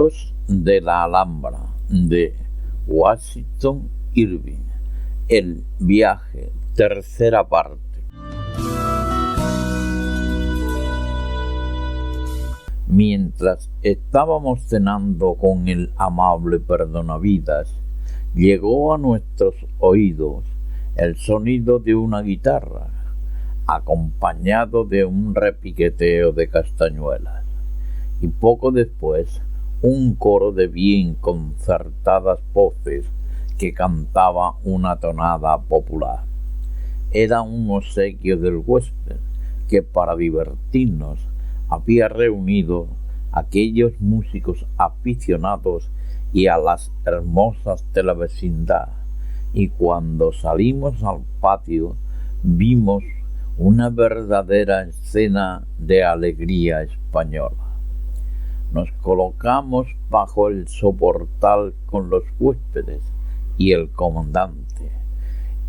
Hijos de la Alhambra, de Washington Irving. El viaje, tercera parte. Mientras estábamos cenando con el amable Perdonavidas, llegó a nuestros oídos el sonido de una guitarra, acompañado de un repiqueteo de castañuelas, y poco después un coro de bien concertadas voces que cantaba una tonada popular. Era un obsequio del huésped que, para divertirnos, había reunido a aquellos músicos aficionados y a las hermosas de la vecindad, y cuando salimos al patio vimos una verdadera escena de alegría española. Nos colocamos bajo el soportal con los huéspedes y el comandante,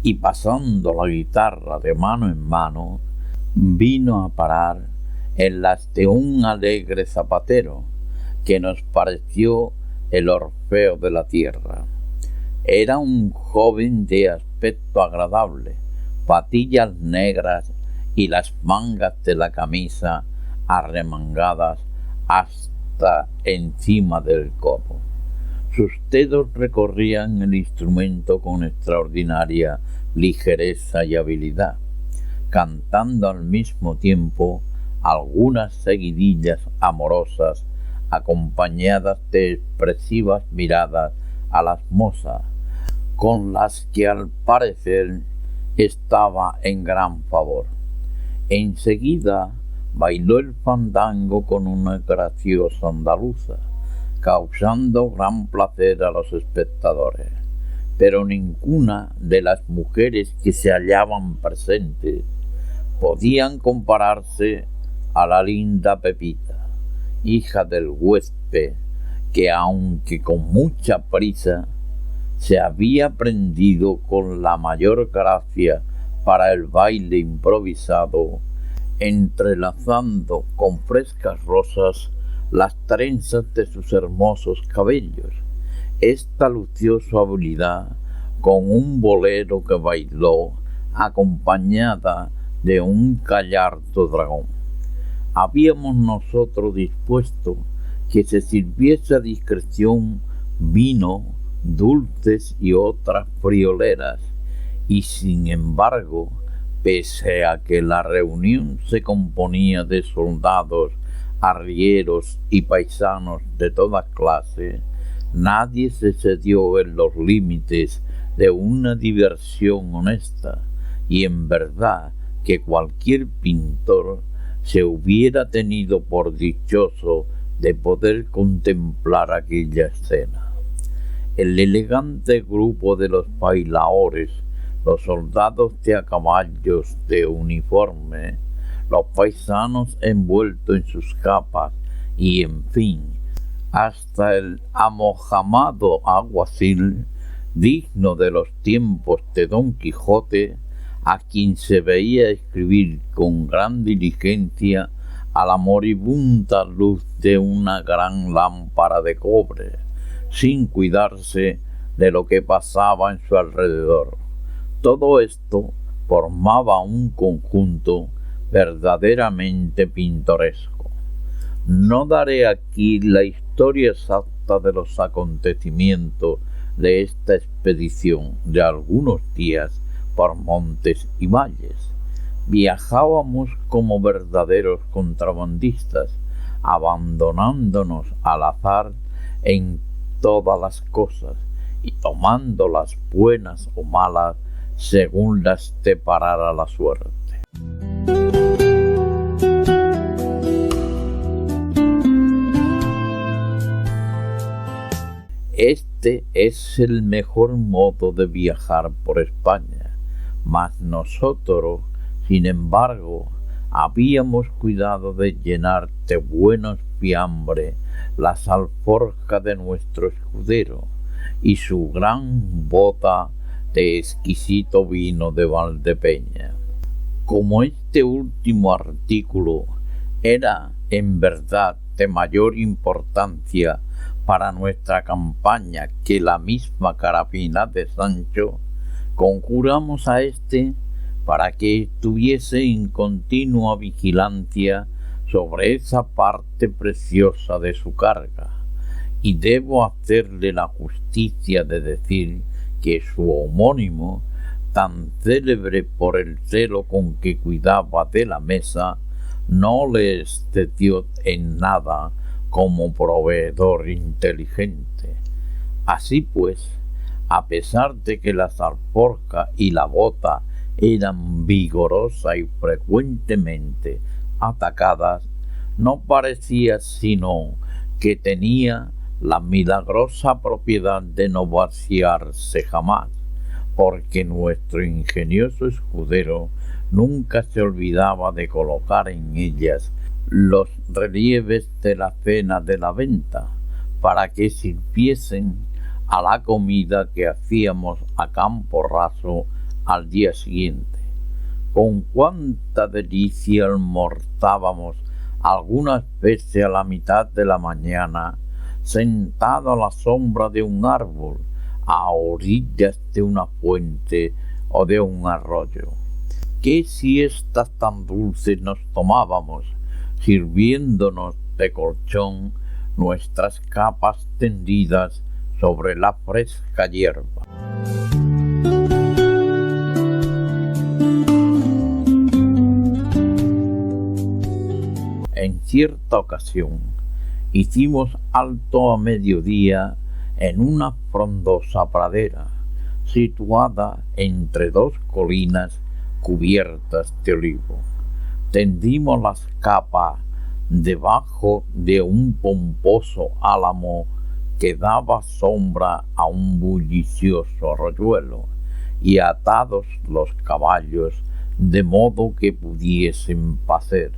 y pasando la guitarra de mano en mano, vino a parar en las de un alegre zapatero, que nos pareció el Orfeo de la tierra. Era un joven de aspecto agradable, patillas negras y las mangas de la camisa arremangadas hasta encima del codo. Sus dedos recorrían el instrumento con extraordinaria ligereza y habilidad, cantando al mismo tiempo algunas seguidillas amorosas acompañadas de expresivas miradas a las mozas, con las que al parecer estaba en gran favor. Enseguida bailó el fandango con una graciosa andaluza, causando gran placer a los espectadores, pero ninguna de las mujeres que se hallaban presentes podían compararse a la linda Pepita, hija del huésped, que aunque con mucha prisa, se había prendido con la mayor gracia para el baile improvisado, entrelazando con frescas rosas las trenzas de sus hermosos cabellos. Esta lució su habilidad con un bolero que bailó acompañada de un gallardo dragón. Habíamos nosotros dispuesto que se sirviese a discreción vino, dulces y otras frioleras, y sin embargo, pese a que la reunión se componía de soldados, arrieros y paisanos de toda clase, nadie se excedió en los límites de una diversión honesta, y en verdad que cualquier pintor se hubiera tenido por dichoso de poder contemplar aquella escena. El elegante grupo de los bailaores, los soldados de a caballos de uniforme, los paisanos envueltos en sus capas y, en fin, hasta el amojamado alguacil, digno de los tiempos de Don Quijote, a quien se veía escribir con gran diligencia a la moribunda luz de una gran lámpara de cobre, sin cuidarse de lo que pasaba en su alrededor. Todo esto formaba un conjunto verdaderamente pintoresco. No daré aquí la historia exacta de los acontecimientos de esta expedición de algunos días por montes y valles. Viajábamos como verdaderos contrabandistas, abandonándonos al azar en todas las cosas y tomándolas buenas o malas según las deparara la suerte. Este es el mejor modo de viajar por España, mas nosotros, sin embargo, habíamos cuidado de llenar de buenos fiambres las alforjas de nuestro escudero y su gran bota de exquisito vino de Valdepeña. Como este último artículo era en verdad de mayor importancia para nuestra campaña que la misma carabina de Sancho, conjuramos a éste para que estuviese en continua vigilancia sobre esa parte preciosa de su carga, y debo hacerle la justicia de decir que su homónimo, tan célebre por el celo con que cuidaba de la mesa, no le excedió en nada como proveedor inteligente. Así pues, a pesar de que la alforja y la bota eran vigorosas y frecuentemente atacadas, no parecía sino que tenía la milagrosa propiedad de no vaciarse jamás, porque nuestro ingenioso escudero nunca se olvidaba de colocar en ellas los relieves de la cena de la venta, para que sirviesen a la comida que hacíamos a campo raso al día siguiente. Con cuánta delicia almorzábamos algunas veces a la mitad de la mañana, sentado a la sombra de un árbol, a orillas de una fuente o de un arroyo. Qué siestas tan dulces nos tomábamos, sirviéndonos de colchón nuestras capas tendidas sobre la fresca hierba. En cierta ocasión hicimos alto a mediodía en una frondosa pradera, situada entre dos colinas cubiertas de olivo. Tendimos las capas debajo de un pomposo álamo que daba sombra a un bullicioso arroyuelo, y atados los caballos de modo que pudiesen pacer.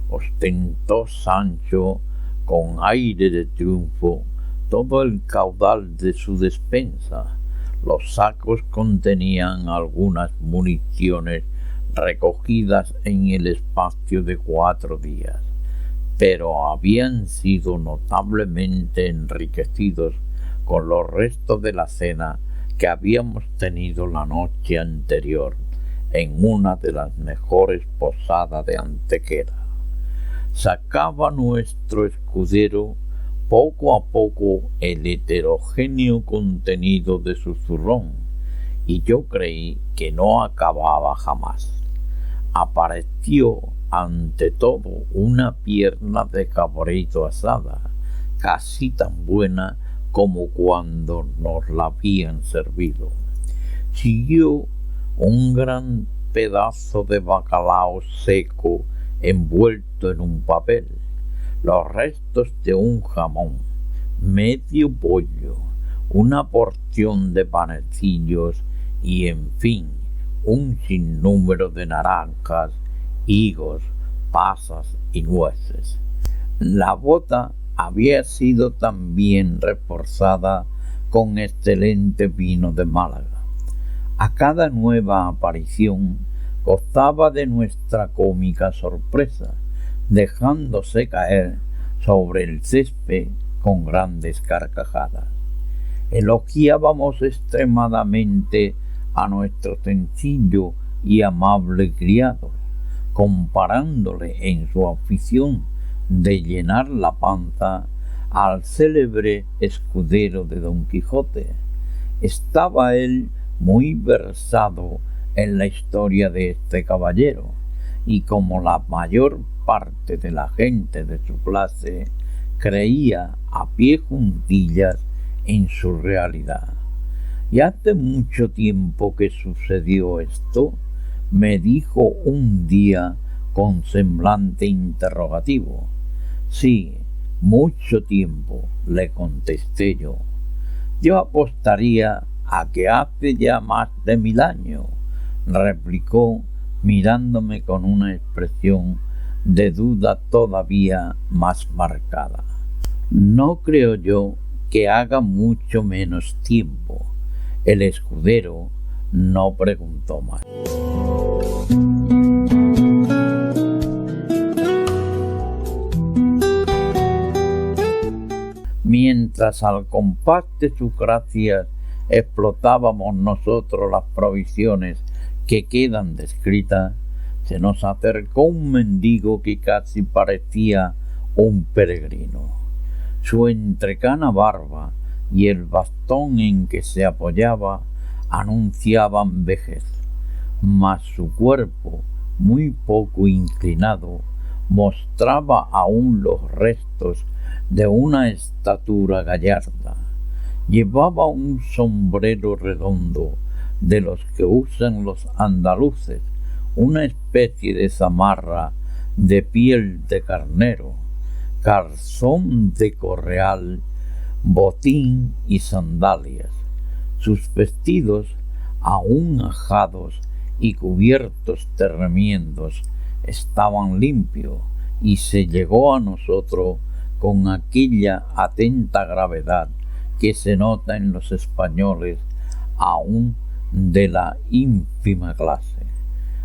Ostentó Sancho con aire de triunfo todo el caudal de su despensa. Los sacos contenían algunas municiones recogidas en el espacio de 4 días, pero habían sido notablemente enriquecidos con los restos de la cena que habíamos tenido la noche anterior en una de las mejores posadas de Antequera. Sacaba nuestro escudero poco a poco el heterogéneo contenido de su zurrón, y yo creí que no acababa jamás. Apareció ante todo una pierna de cabrito asada, casi tan buena como cuando nos la habían servido. Siguió un gran pedazo de bacalao seco envuelto en un papel, los restos de un jamón, medio pollo, una porción de panecillos y, en fin, un sinnúmero de naranjas, higos, pasas y nueces. La bota había sido también reforzada con excelente vino de Málaga. A cada nueva aparición gozaba de nuestra cómica sorpresa, dejándose caer sobre el césped con grandes carcajadas. Elogiábamos extremadamente a nuestro sencillo y amable criado, comparándole en su afición de llenar la panza al célebre escudero de Don Quijote. Estaba él muy versado en la historia de este caballero, y como la mayor parte de la gente de su clase, creía a pie juntillas en su realidad. Y hace mucho tiempo que sucedió esto, me dijo un día con semblante interrogativo. Sí, mucho tiempo, le contesté yo. Yo apostaría a que hace ya más de 1000 años, replicó mirándome con una expresión de duda todavía más marcada. No creo yo que haga mucho menos tiempo. El escudero no preguntó más. Mientras mientras al compás de sus gracias explotábamos nosotros las provisiones que quedan descritas, se nos acercó un mendigo que casi parecía un peregrino. Su entrecana barba y el bastón en que se apoyaba anunciaban vejez, mas su cuerpo, muy poco inclinado, mostraba aún los restos de una estatura gallarda. Llevaba un sombrero redondo de los que usan los andaluces, una especie de zamarra de piel de carnero, calzón de correal, botín y sandalias. Sus vestidos, aún ajados y cubiertos de remiendos, estaban limpios, y se llegó a nosotros con aquella atenta gravedad que se nota en los españoles aún de la ínfima clase.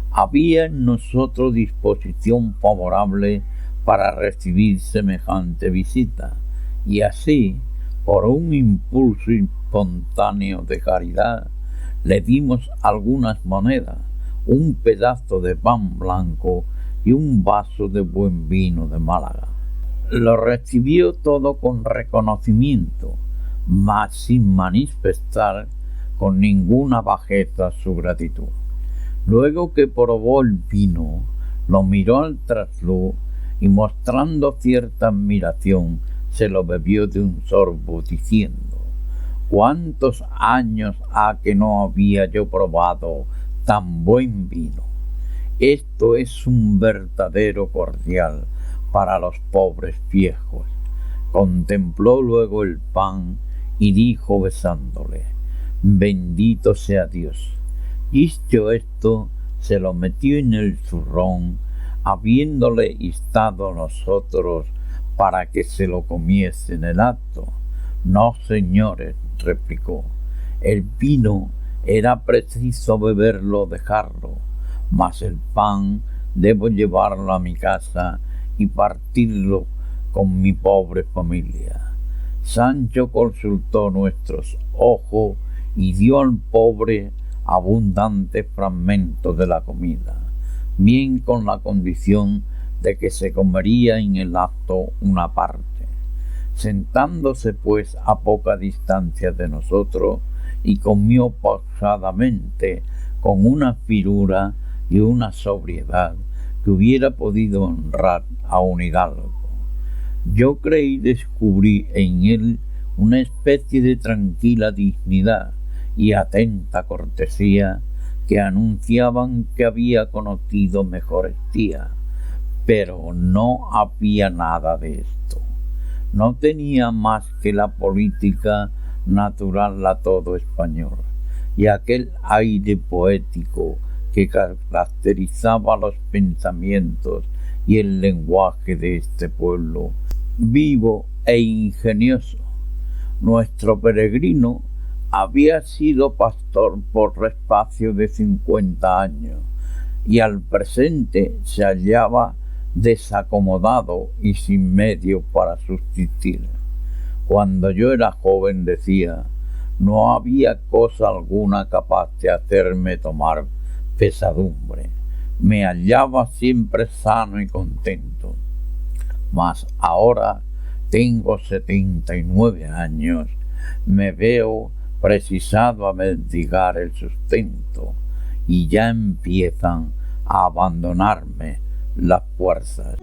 Había en nosotros disposición favorable para recibir semejante visita, y así, por un impulso espontáneo de caridad, le dimos algunas monedas, un pedazo de pan blanco y un vaso de buen vino de Málaga. Lo recibió todo con reconocimiento, mas sin manifestar con ninguna bajeza su gratitud. Luego que probó el vino, lo miró al trasluz y, mostrando cierta admiración, se lo bebió de un sorbo, diciendo: «¿Cuántos años ha que no había yo probado tan buen vino? Esto es un verdadero cordial para los pobres viejos». Contempló luego el pan y dijo besándole: «Bendito sea Dios». Dicho esto, se lo metió en el zurrón, habiéndole instado a nosotros para que se lo comiese en el acto. «No, señores», replicó, «el vino era preciso beberlo de jarro, mas el pan debo llevarlo a mi casa y partirlo con mi pobre familia». Sancho consultó nuestros ojos y dio al pobre abundantes fragmentos de la comida, bien con la condición de que se comería en el acto una parte. Sentándose pues a poca distancia de nosotros, y comió pausadamente, con una finura y una sobriedad que hubiera podido honrar a un hidalgo. Yo creí descubrir en él una especie de tranquila dignidad y atenta cortesía que anunciaban que había conocido mejores días, pero no había nada de esto. No tenía más que la política natural a todo español, y aquel aire poético que caracterizaba los pensamientos y el lenguaje de este pueblo, vivo e ingenioso. Nuestro peregrino había sido pastor por espacio de 50 años, y al presente se hallaba desacomodado y sin medios para subsistir. Cuando yo era joven, decía, no había cosa alguna capaz de hacerme tomar pesadumbre. Me hallaba siempre sano y contento. Mas ahora tengo 79 años, me veo precisado a mendigar el sustento, y ya empiezan a abandonarme las fuerzas.